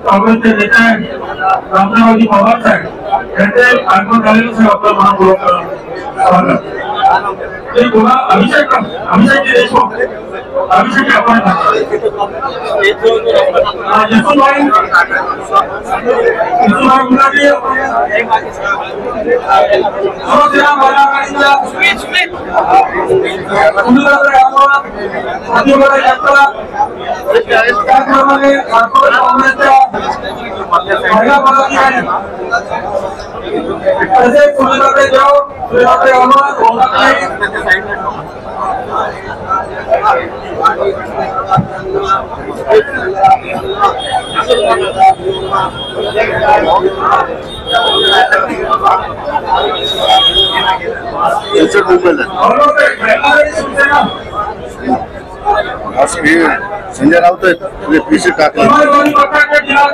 काँग्रेसचे नेते रामरावजी पवार साहेब यांचे आगमन झालेलं आहे. आपलं महापूर्वक स्वागत. ते पुन्हा अभिषेक देशमुख अभिषेक आपण यशवंतभाई गुलाटी त्याचप्रमाणे काँग्रेसच्या महिला पदाधिकारी तसेच सुनीताताई देव सुनीताताई अहमद ओंकारताई संजय राउत पीसी टाकले पक्षाचे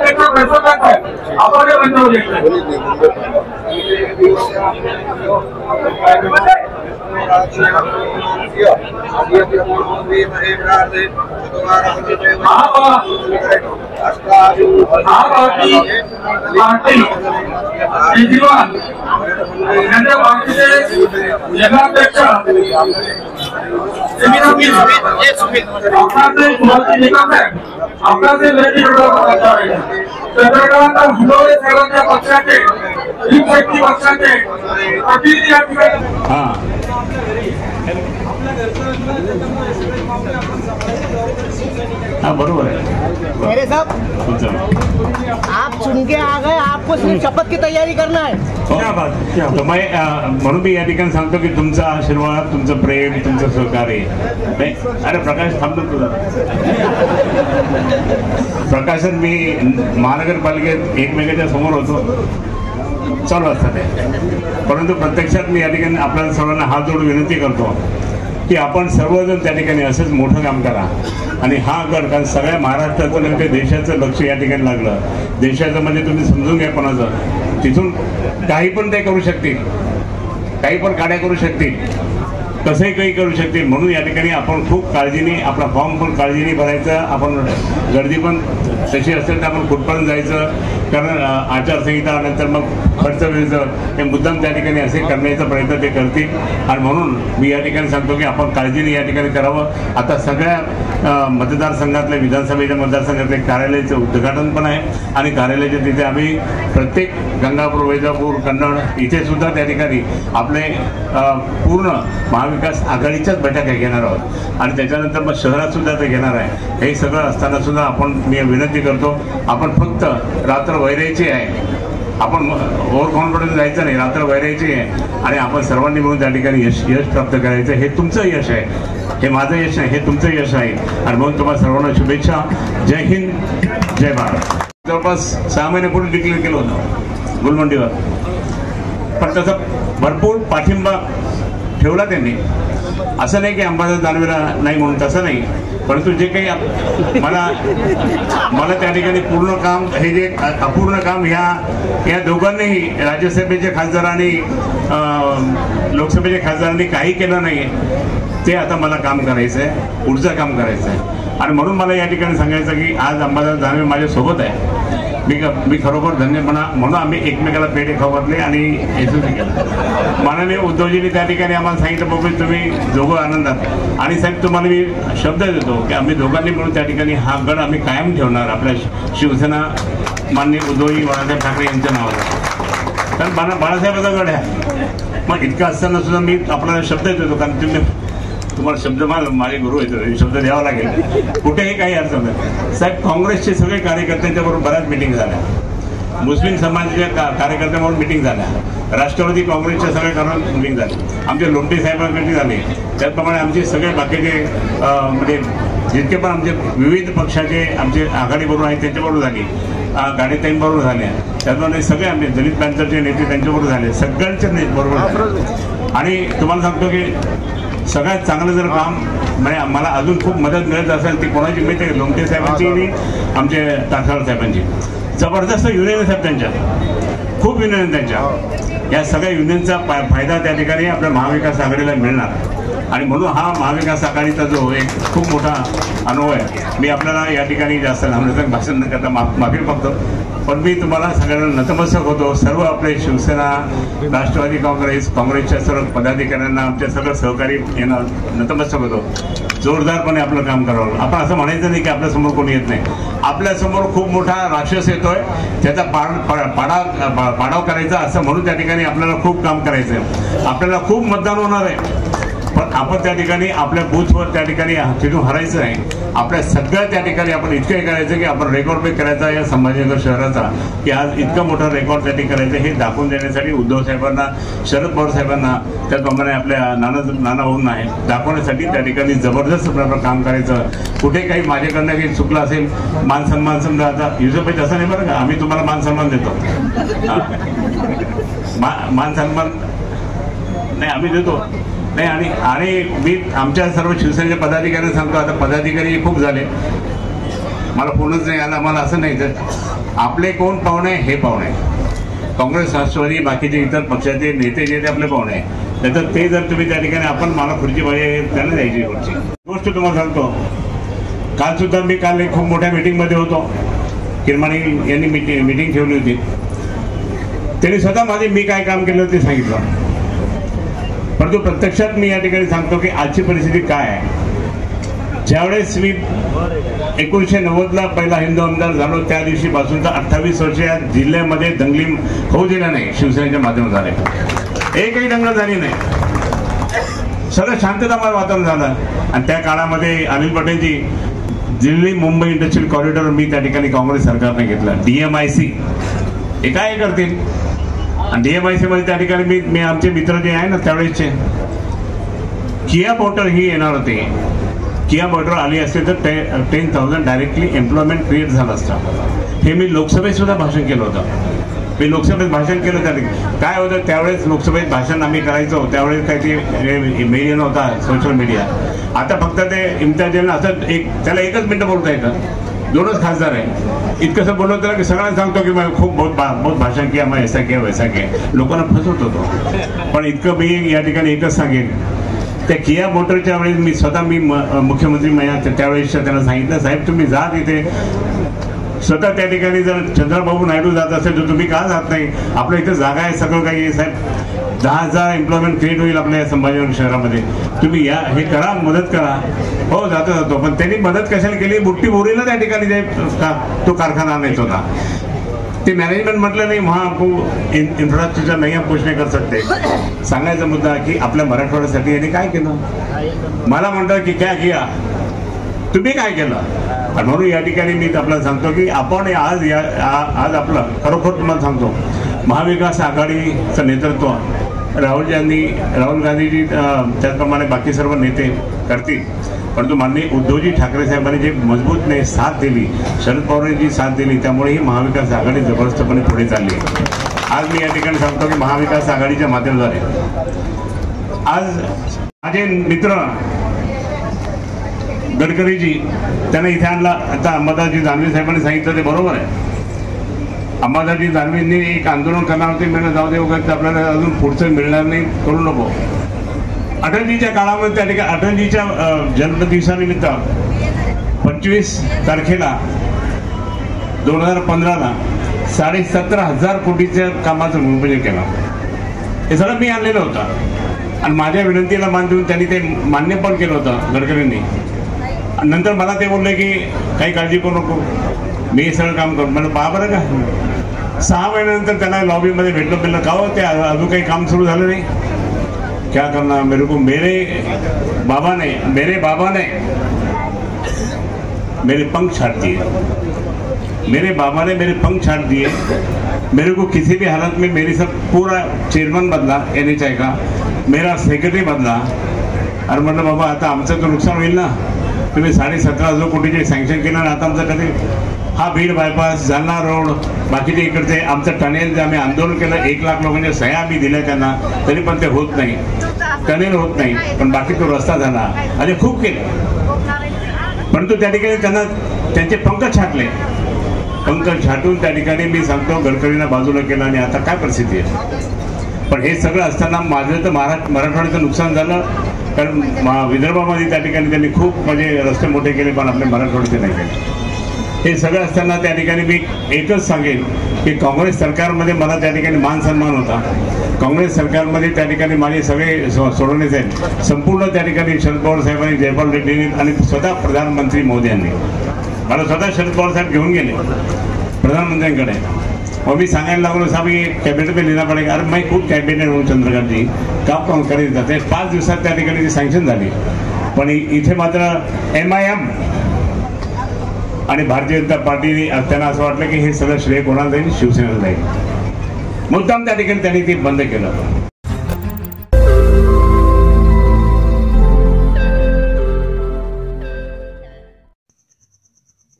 हाँ बरोबर है। मेरे साहब आप चुन के आ गए, आपको सिर्फ शपथ की तैयारी करना है। क्या बात तो मैं म्हणून मी या ठिकाणी सांगतो की तुमचा आशीर्वाद, तुमचं प्रेम, तुमचं सहकार्य. अरे प्रकाश थांबतो तुझा प्रकाशन मी महानगरपालिकेत एकमेकाच्या समोर होतो, चालू असतात ते. परंतु प्रत्यक्षात मी या ठिकाणी आपल्याला सर्वांना हात जोडून विनंती करतो की आपण सर्वजण त्या ठिकाणी असंच मोठं काम करा. आणि हा गड, कारण सगळ्या महाराष्ट्राचं नंतर देशाचं लक्ष या ठिकाणी लागलं. देशाचं म्हणजे तुम्ही समजून घ्या कोणाचं, तिथून काही पण ते करू शकतील, काही पण काड्या करू शकतील, कसंही काही करू शकतील. म्हणून या ठिकाणी आपण खूप काळजीने आपला फॉर्म पण काळजीने भरायचा. आपण गर्दी पण तशी असेल तर आपण कुठपर्यंत जायचं, कारण आचारसंहिता नंतर मग खर्च व्हायचं हे मुद्दाम त्या ठिकाणी असे करण्याचा प्रयत्न ते करतील. आणि म्हणून मी या ठिकाणी सांगतो की आपण काळजीने या ठिकाणी करावं. आता सगळ्या मतदारसंघातल्या विधानसभेच्या मतदारसंघातले कार्यालयाचं उद्घाटन पण आहे आणि कार्यालयाच्या तिथे आम्ही प्रत्येक गंगापूर, वैजापूर, कन्नड इथे सुद्धा त्या ठिकाणी आपले पूर्ण महाविकास आघाडीच्याच बैठका घेणार आहोत. आणि त्याच्यानंतर मग शहरात सुद्धा ते घेणार आहे. हे सगळं असताना सुद्धा आपण मी विनंती करतो, आपण फक्त रात्र वैरायची आहे, आपण ओव्हर कॉन्फिडन्स जायचं नाही, रात्र वैरायची आहे आणि आपण सर्वांनी मिळून त्या ठिकाणी यश प्राप्त करायचं. हे तुमचं यश आहे, हे माझं यश नाही, हे तुमचं यश आहे. आणि म्हणून तुम्हाला सर्वांना शुभेच्छा. जय हिंद, जय भारत. जवळपास 6 महिन्यापूर्वी डिक्लेअर केलं होतं गुलमंडीवर, पण तसं भरपूर पाठिंबा ठेवला त्यांनी. असं नाही की अंबादास दानवेला नाही म्हणून, तसं नाही. परंतु जे काही मला त्या ठिकाणी पूर्ण काम, हे जे अपूर्ण काम या दोघांनीही, राज्यसभेचे खासदार आणि लोकसभेच्या खासदारांनी काही केलं नाही. ते आता मला काम करायचं आहे, पुढचं काम करायचं आहे. आणि म्हणून मला या ठिकाणी सांगायचं की आज अंबादास दानवे माझ्यासोबत आहे. मी खरोखर धन्यपणा म्हणून आम्ही एकमेकाला पेढे खवरले आणि यशस्वी केलं. माननीय उद्धवजींनी त्या ठिकाणी आम्हाला सांगितलं, बाबा तुम्ही दोघं आनंदात. आणि साहेब तुम्हाला मी शब्द देतो की आम्ही दोघांनी मिळून त्या ठिकाणी हा गड आम्ही कायम ठेवणार आपल्या शिवसेना माननीय उद्धवजी बाळासाहेब ठाकरे यांच्या नावाला. कारण बाळासाहेबाचा गड आहे. मग इतकं असताना सुद्धा मी आपल्याला शब्द देतो, कारण तुम्हाला शब्द माझे गुरु आहेत, शब्द द्यावा लागेल. कुठेही काही अडचण नाही. साहेब काँग्रेसचे सगळे कार्यकर्त्यांच्याबरोबर बऱ्याच मिटिंग झाल्या, मुस्लिम समाजाच्या कार्यकर्त्यांबरोबर मिटिंग झाल्या, राष्ट्रवादी काँग्रेसच्या सगळ्या मिटिंग झाली, आमच्या लोंढे साहेबांकडे झाली. त्याचप्रमाणे आमचे सगळे बाकीचे म्हणजे जितके पण आमचे विविध पक्षाचे आमचे आघाडीबरोबर आहेत त्यांच्याबरोबर झाली, गाडीताईंबरोबर झाल्या. त्याचप्रमाणे सगळे आमचे दलित पॅन्थरचे नेते त्यांच्याबरोबर झाले, सगळ्यांच्या बरोबर झाले. आणि तुम्हाला सांगतो की सगळ्यात चांगलं जर काम म्हणजे मला अजून खूप मदत मिळत असेल ती कोणाची मिळते, लोमटे साहेबांची आणि आमचे तासाळ साहेबांची. जबरदस्त युनियन साहेब त्यांच्या, खूप युनियन त्यांच्या. या सगळ्या युनियनचा फायदा त्या ठिकाणी आपल्या महाविकास आघाडीला मिळणार. आणि म्हणून हा महाविकास आघाडीचा जो एक खूप मोठा अनुभव आहे. मी आपल्याला या ठिकाणी जास्त लांबलचक भाषण न करता माफी मागतो, पण मी तुम्हाला सगळ्यांना नतमस्तक होतो. सर्व आपले शिवसेना, राष्ट्रवादी काँग्रेसच्या सर्व पदाधिकाऱ्यांना, आमच्या सगळं सहकारी यांना नतमस्तक होतो. जोरदारपणे आपलं काम करावं. आपण असं म्हणायचं नाही की आपल्यासमोर कोणी येत नाही. आपल्यासमोर खूप मोठा राक्षस येतोय, त्याचा पाडाव करायचा असं म्हणून त्या ठिकाणी आपल्याला खूप काम करायचं आहे. आपल्याला खूप मतदान होणार आहे, पण आपण त्या ठिकाणी आपल्या बूथवर त्या ठिकाणी तिथून हरायचं आहे. आपल्या सगळ्या त्या ठिकाणी आपण इतकं करायचं की आपण रेकॉर्ड ब्रेक करायचा या संभाजीनगर शहराचा, की आज इतकं मोठं रेकॉर्ड त्या ठिकाणी करायचं हे दाखवून देण्यासाठी उद्धव साहेबांना, शरद पवार साहेबांना, त्याचप्रमाणे आपल्या नाना भाऊंना आहे दाखवण्यासाठी त्या ठिकाणी जबरदस्त प्रकारे काम करायचं. कुठे काही माझ्याकडनं काही चुकलं असेल, मान सन्मान समजा, आता युसुफभाई तसं नाही बरं का, आम्ही तुम्हाला मान सन्मान देतो. मान सन्मान नाही आम्ही देतो नाही. आणि मी आमच्या सर्व शिवसेनेच्या पदाधिकाऱ्यांना सांगतो, आता पदाधिकारी खूप झाले, मला फोनच नाही आला. मला असं नाही, तर आपले कोण पाहुणे हे पाहुणे, काँग्रेस, राष्ट्रवादी, बाकीचे इतर पक्षाचे नेते जे ते आपले पाहुणे आहे. तर ते जर तुम्ही त्या ठिकाणी आपण मला खुर्ची पाहिजे त्यांना द्यायची खुर्ची. गोष्ट तुम्हाला सांगतो, काल सुद्धा मी एक खूप मोठ्या मीटिंगमध्ये होतो. किरमाणी यांनी मीटिंग ठेवली होती. त्यांनी स्वतः मी काय काम केलं ते सांगितलं, परंतु प्रत्यक्षात मी या ठिकाणी सांगतो की आजची परिस्थिती काय आहे. ज्यावेळेस मी 1990ला पहिला हिंदू आमदार झालो, त्या दिवशीपासून तर 28 वर्ष या जिल्ह्यामध्ये दंगली होऊ दिल्या नाही. शिवसेनेच्या माध्यमातून एकही दंगल झाली नाही, सगळं शांततामय वातावरण झालं. आणि त्या काळामध्ये अनिल पटेलजी दिल्ली मुंबई इंडस्ट्रियल कॉरिडॉर मी त्या ठिकाणी काँग्रेस सरकारने घेतला. DMIC हे काय करतील, आणि DMIC मध्ये त्या ठिकाणी मी आमचे मित्र जे आहे ना त्यावेळेसचे, किया मोटर ही येणार होते. किया मोटर आली असते तर 10,000 डायरेक्टली एम्प्लॉयमेंट क्रिएट झालं असतं. हे मी लोकसभेत सुद्धा भाषण केलं होतं. मी लोकसभेत भाषण केलं त्या काय होतं, त्यावेळेस लोकसभेत भाषण आम्ही करायचो, त्यावेळेस काही ते मीडिया नव्हता, सोशल मीडिया. आता फक्त ते इम्तियाजनं असं त्याला 1 मिनिटं बोलता येतं, 2च खासदार आहे. इतकंसं बोलवत त्याला की सगळ्यांना सांगतो की मैं खूप बहुत भाषण किया, मैं ऐसा किया वैसा किया, लोकांना फसवत होतो. पण इतकं मी या ठिकाणी एकच सांगेन, त्या किया मोटरच्या वेळेस मी स्वतः मुख्यमंत्री त्यावेळेस त्यांना सांगितलं, साहेब तुम्ही जा तिथे. स्वतः त्या ठिकाणी जर चंद्रबाबू नायडू जात असेल तर तुम्ही का जात नाही, आपल्या इथे जागा आहे, सगळं काही आहे साहेब, 10,000 एम्प्लॉयमेंट क्रिएट होईल आपल्या या संभाजीनगर शहरामध्ये, तुम्ही या हे करा, मदत करा. हो जातो. पण त्यांनी मदत कशाला केली, बुट्टी बोरीला त्या ठिकाणी तो कारखाना आणायचा होता. ते मॅनेजमेंट म्हटलं नाही, वहाँ आपको इन्फ्रास्ट्रक्चर नाही आप कुछ नाही कर सकते. सांगायचा मुद्दा की आपल्या मराठवाड्यासाठी यांनी काय केलं. मला म्हणतात की क्या किया, तुम्ही काय केलं. आणि म्हणून या ठिकाणी मी आपल्याला सांगतो की आपण आज आपलं खरोखर तुम्हाला सांगतो, महाविकास आघाडीचं नेतृत्व राहुल गांधीजी त्याचप्रमाणे बाकी सर्व नेते करतील. परंतु माननीय उद्धवजी ठाकरे साहेबांनी जे मजबूत साथ दिली, शरद पवारांची साथ दिली, त्यामुळे ही महाविकास आघाडी जबरदस्तपणे पुढे चालली. आज मी या ठिकाणी सांगतो की महाविकास आघाडीच्या माध्यमाद्वारे आज माझे मित्र गडकरीजी त्यांना इथे आणला. आता अंबादासजी दानवे साहेबांनी सांगितलं ते बरोबर आहे. अंबादासजी दानवेंनी एक आंदोलन करणार होते, मिळणं जाऊ दे वगैरे, आपल्याला अजून पुढचं मिळणार नाही, करू नको. अटलजीच्या काळामध्ये त्या ठिकाणी अटलजीच्या जन्मदिवसानिमित्त 25 तारखेला 2015ला 17,500 कोटीच्या कामाचं भूमिपूजन केलं. हे सगळं मी आणलेलं होतं आणि माझ्या विनंतीला मान देऊन त्यांनी ते मान्य पण केलं होतं गडकरींनी. नंतर मला ते बोलले की काही काळजी करू नको, मी हे सगळं काम करू. मला पहा बरं का, 6 महिन्यानंतर त्यांना लॉबीमध्ये भेटलं का हो, ते अजून काही काम सुरू झालं नाही. क्या करना, मेरे को मेरे बाबा ने मेरे पंख छाट दिए, मेरे बाबा ने मेरे पंख छाट दिए. मेरे को किसी भी हालत में मेरी सब पूरा चेयरमैन बदला NHI का, मेरा सेक्रेटरी बदला. अरे म्हटलं बाबा आता आमचं तर नुकसान होईल ना, तुम्ही 17,500 कोटीचे सँक्शन केलं आणि आता आमचं कधी हा बीड बायपास, जालना रोड, बाकीचे इकडचे आमचं टनेल जे आम्ही आंदोलन केलं, 1 लाख लोकांच्या सह्या आम्ही दिल्या त्यांना, तरी पण ते होत नाही, टनेल होत नाही. पण बाकी तो रस्ता झाला आणि खूप केले, परंतु त्या ठिकाणी त्यांना त्यांचे पंख छाटले. पंख छाटून त्या ठिकाणी मी सांगतो गडकरींना बाजूला केलं आणि आता काय परिस्थिती आहे. पण हे सगळं असताना माझं तर मराठवाड्याचं नुकसान झालं, कारण विदर्भामध्ये त्या ठिकाणी त्यांनी खूप म्हणजे रस्ते मोठे केले, पण आपले मराठवाड्याचे नाही केले. हे सगळं असताना त्या ठिकाणी मी एकच सांगेन की काँग्रेस सरकारमध्ये मला त्या ठिकाणी मान सन्मान होता. काँग्रेस सरकारमध्ये त्या ठिकाणी माझे सगळे सोडवण्याचे आहेत. संपूर्ण त्या ठिकाणी शरद पवार साहेबांनी, जयपाल रेड्डींनी आणि स्वतः प्रधानमंत्री मोदींनी मला स्वतः शरद पवार साहेब घेऊन गेले प्रधानमंत्र्यांकडे. और भी सांगायला लागलो साहब ये कैबिनेट में लेना पड़ेगा. अरे मैं खूप कॅबिनेट म्हणून चंद्रकांत जी काम करीत जाते. 5 दिवसात त्या ठिकाणी ती सँक्शन झाली. पण इथे मात्र MIM आणि भारतीय जनता पार्टी त्यांना असं वाटलं की हे सगळं श्रेय कोणाला जाईल, शिवसेनेला जाईल. मुद्दाम त्या ठिकाणी त्यांनी ते बंद केलं.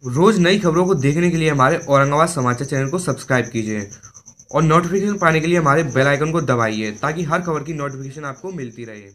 रोज नई खबरों को देखने के लिए हमारे औरंगाबाद समाचार चैनल को सब्सक्राइब कीजिए और नोटिफिकेशन पाने के लिए हमारे बेल आइकन को दबाइए ताकि हर खबर की नोटिफिकेशन आपको मिलती रहे.